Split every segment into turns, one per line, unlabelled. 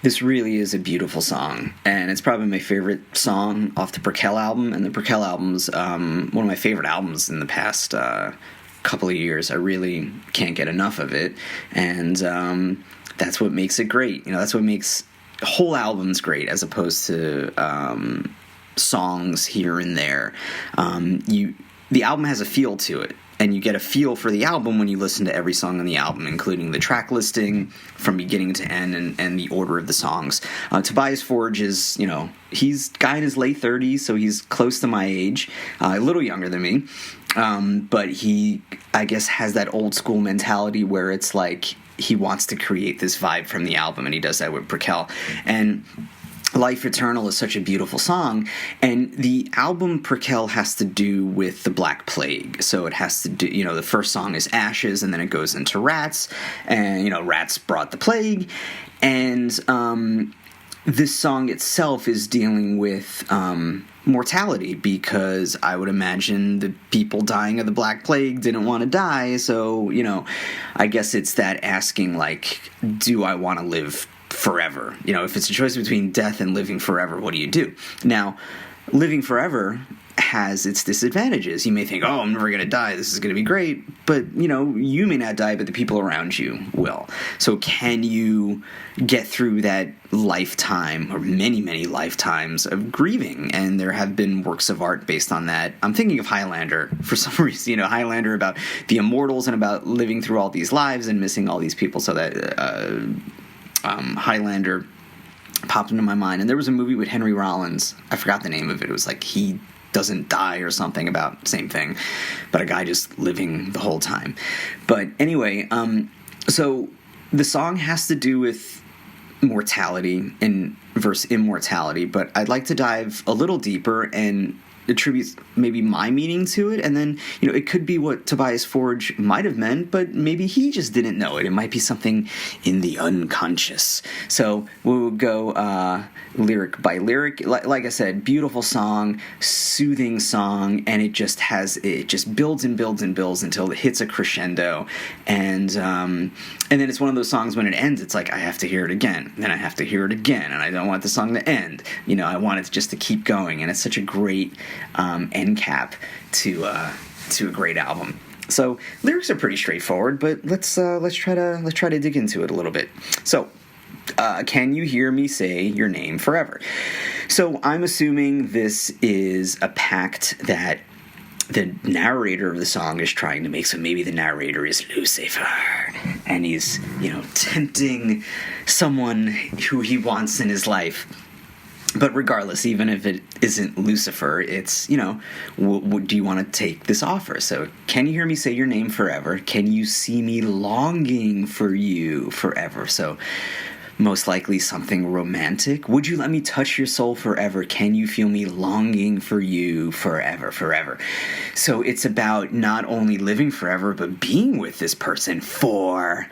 This really is a beautiful song, and it's probably my favorite song off the Prequelle album, and the Prequelle album's one of my favorite albums in the past couple of years. I really can't get enough of it, and that's what makes it great. That's what makes whole albums great, as opposed to songs here and there. The album has a feel to it, and you get a feel for the album when you listen to every song on the album, including the track listing from beginning to end and the order of the songs. Tobias Forge is, he's a guy in his late 30s, so he's close to my age, a little younger than me, but he, I guess, has that old school mentality where it's like he wants to create this vibe from the album, and he does that with Prequelle. And Life Eternal is such a beautiful song, and the album Prequelle has to do with the Black Plague. So it has to do, the first song is Ashes, and then it goes into Rats, and, Rats brought the plague, and this song itself is dealing with mortality, because I would imagine the people dying of the Black Plague didn't want to die, so, I guess it's that asking, like, do I want to live forever? If it's a choice between death and living forever, what do you do? Now, living forever has its disadvantages. You may think, I'm never going to die, this is going to be great, but, you may not die, but the people around you will. So can you get through that lifetime, or many, many lifetimes of grieving? And there have been works of art based on that. I'm thinking of Highlander, for some reason, Highlander, about the immortals and about living through all these lives and missing all these people, so that Highlander popped into my mind. And there was a movie with Henry Rollins. I forgot the name of it. It was like He Doesn't Die or something, about same thing, but a guy just living the whole time. But anyway, so the song has to do with mortality and versus immortality, but I'd like to dive a little deeper and attributes maybe my meaning to it, and then it could be what Tobias Forge might have meant, but maybe he just didn't know it. It might be something in the unconscious. So we'll go lyric by lyric. Like I said, beautiful song, soothing song, and it just builds and builds and builds until it hits a crescendo, and then it's one of those songs when it ends, it's like I have to hear it again, then I have to hear it again, and I don't want the song to end. I want it just to keep going, and it's such a great end cap to a great album. So lyrics are pretty straightforward, but let's try to dig into it a little bit. So, can you hear me say your name forever? So I'm assuming this is a pact that the narrator of the song is trying to make. So maybe the narrator is Lucifer, and he's tempting someone who he wants in his life. But regardless, even if it isn't Lucifer, it's, do you want to take this offer? So, can you hear me say your name forever? Can you see me longing for you forever? So, most likely something romantic. Would you let me touch your soul forever? Can you feel me longing for you forever, forever? So, it's about not only living forever, but being with this person forever.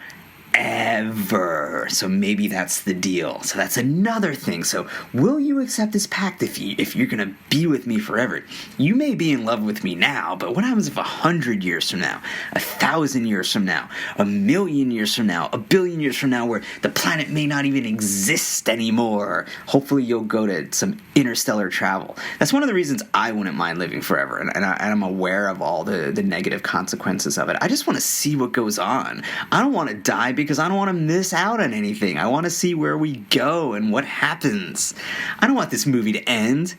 So maybe that's the deal. So that's another thing. So will you accept this pact if you're going to be with me forever? You may be in love with me now, but what happens if 100 years from now, 1,000 years from now, 1,000,000 years from now, 1,000,000,000 years from now, where the planet may not even exist anymore? Hopefully you'll go to some interstellar travel. That's one of the reasons I wouldn't mind living forever, and I'm aware of all the negative consequences of it. I just want to see what goes on. I don't want to die because I don't want to miss out on anything. I want to see where we go and what happens. I don't want this movie to end.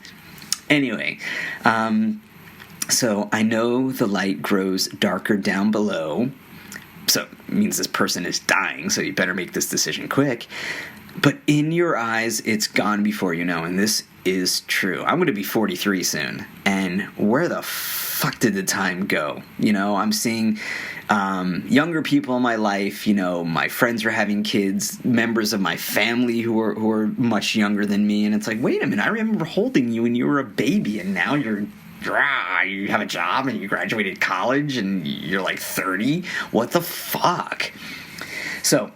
Anyway, so I know the light grows darker down below. So it means this person is dying, so you better make this decision quick. But in your eyes, it's gone before you know, and this is true. I'm going to be 43 soon, and where the fuck did the time go? I'm seeing younger people in my life. My friends are having kids, members of my family who are much younger than me, and it's like, wait a minute, I remember holding you when you were a baby, and now you have a job and you graduated college and you're like 30. What the fuck? So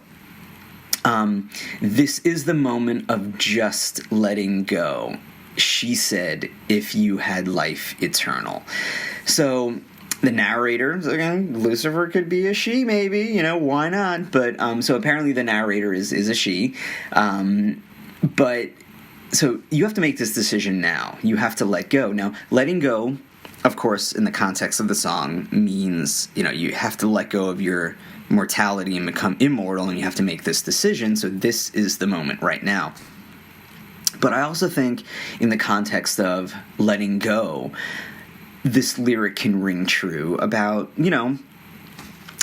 this is the moment of just letting go. She said, if you had life eternal. So the narrator, again, Lucifer could be a she, maybe, you know, why not? But, so apparently the narrator is a she. But, so you have to make this decision now. You have to let go. Now, letting go, of course, in the context of the song, means, you know, you have to let go of your mortality and become immortal, and you have to make this decision, so this is the moment right now. But I also think, in the context of letting go, this lyric can ring true about, you know,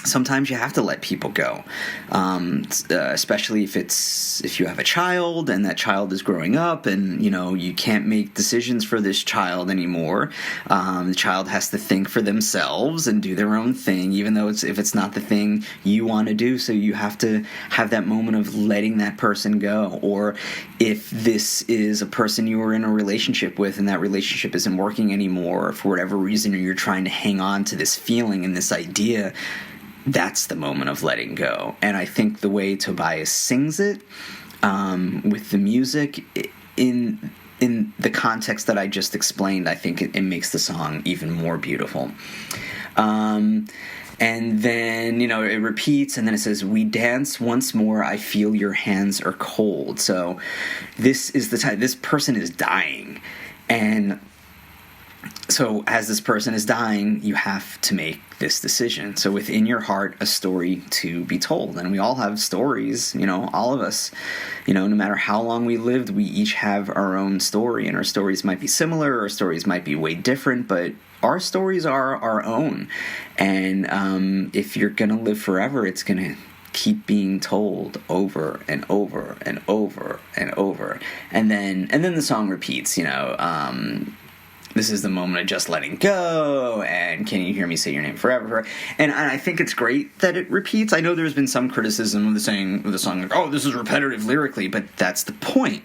sometimes you have to let people go, especially if you have a child and that child is growing up and, you know, you can't make decisions for this child anymore. The child has to think for themselves and do their own thing, even though if it's not the thing you want to do. So you have to have that moment of letting that person go. Or if this is a person you were in a relationship with and that relationship isn't working anymore, or for whatever reason, or you're trying to hang on to this feeling and this idea, that's the moment of letting go. And I think the way Tobias sings it, with the music, in the context that I just explained, I think it makes the song even more beautiful. And then, you know, it repeats, and then it says, "We dance once more, I feel your hands are cold." So this is the time, this person is dying. And so as this person is dying, you have to make this decision. So within your heart, a story to be told. And we all have stories, you know, all of us, you know, no matter how long we lived, we each have our own story, and our stories might be similar, our stories might be way different, but our stories are our own. And if you're going to live forever, it's going to keep being told over and over and over and over. And then the song repeats, you know, this is the moment of just letting go, and can you hear me say your name forever? And I think it's great that it repeats. I know there's been some criticism of the song, like, oh, this is repetitive lyrically, but that's the point.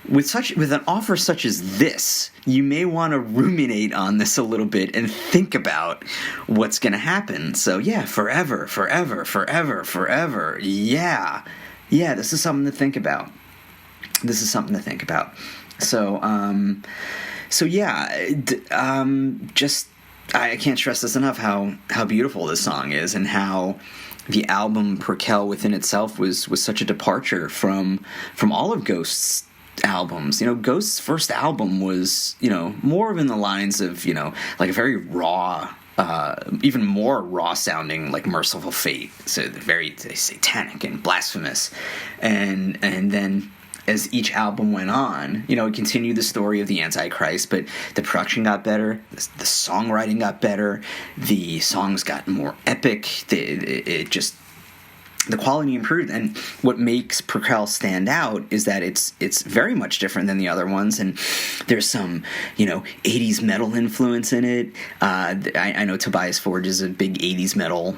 With an offer such as this, you may want to ruminate on this a little bit and think about what's going to happen. So yeah, forever, forever, forever, forever. Yeah, this is something to think about. So yeah, just I can't stress this enough how beautiful this song is, and how the album Prequelle within itself was such a departure from all of Ghost's albums. You know, Ghost's first album was, you know, more of in the lines of, you know, like a very raw, even more raw sounding, like Merciful Fate, so very satanic and blasphemous, and then as each album went on, you know, it continued the story of the Antichrist, but the production got better, the songwriting got better, the songs got more epic, the quality improved. And what makes Prequelle stand out is that it's very much different than the other ones, and there's some, you know, 80s metal influence in it. I know Tobias Forge is a big 80s metal,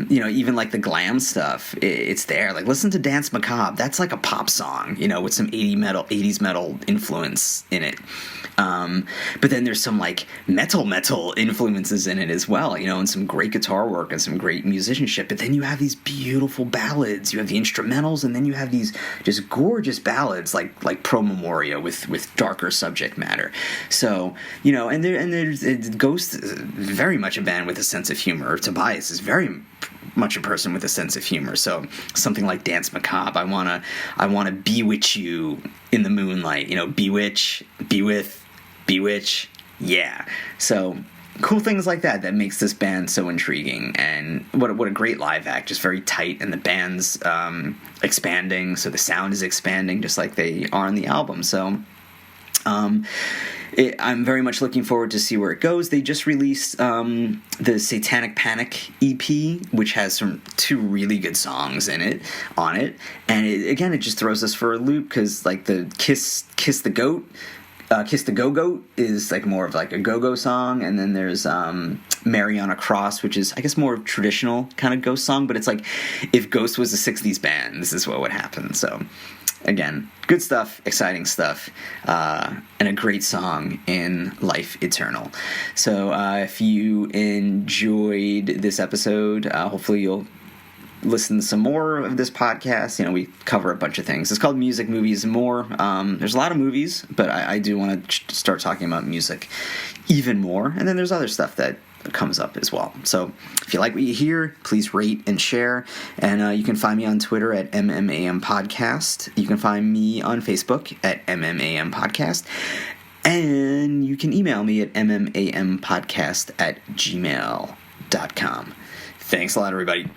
you know, even like the glam stuff, it's there. Like, listen to Dance Macabre, that's like a pop song, you know, with some 80s metal influence in it. But then there's some like metal influences in it as well, you know, and some great guitar work and some great musicianship. But then you have these beautiful ballads, you have the instrumentals, and then you have these just gorgeous ballads like Pro Memoria with darker subject matter. So, you know, and there's Ghost is very much a band with a sense of humor. Tobias is very much a person with a sense of humor. So something like Dance Macabre, I wanna bewitch you in the moonlight, you know, bewitch, yeah. So cool things like that makes this band so intriguing. And what a great live act, just very tight, and the band's expanding, so the sound is expanding just like they are on the album. So I'm very much looking forward to see where it goes. They just released the Satanic Panic EP, which has two really good songs on it, and it just throws us for a loop, because like the Kiss the Goat, Kiss the Go-Goat is like more of like a go-go song, and then there's Mary on a Cross, which is, I guess, more traditional kind of Ghost song, but it's like if Ghost was a 60s band, this is what would happen. So again, good stuff, exciting stuff, and a great song in Life Eternal. So if you enjoyed this episode, hopefully you'll listen to some more of this podcast. You know, we cover a bunch of things. It's called Music, Movies, and More. There's a lot of movies, but I do want to start talking about music even more. And then there's other stuff that comes up as well. So if you like what you hear, please rate and share. And you can find me on Twitter at MMAM Podcast. You can find me on Facebook at MMAM Podcast. And you can email me at mmampodcast@gmail.com. Thanks a lot, everybody.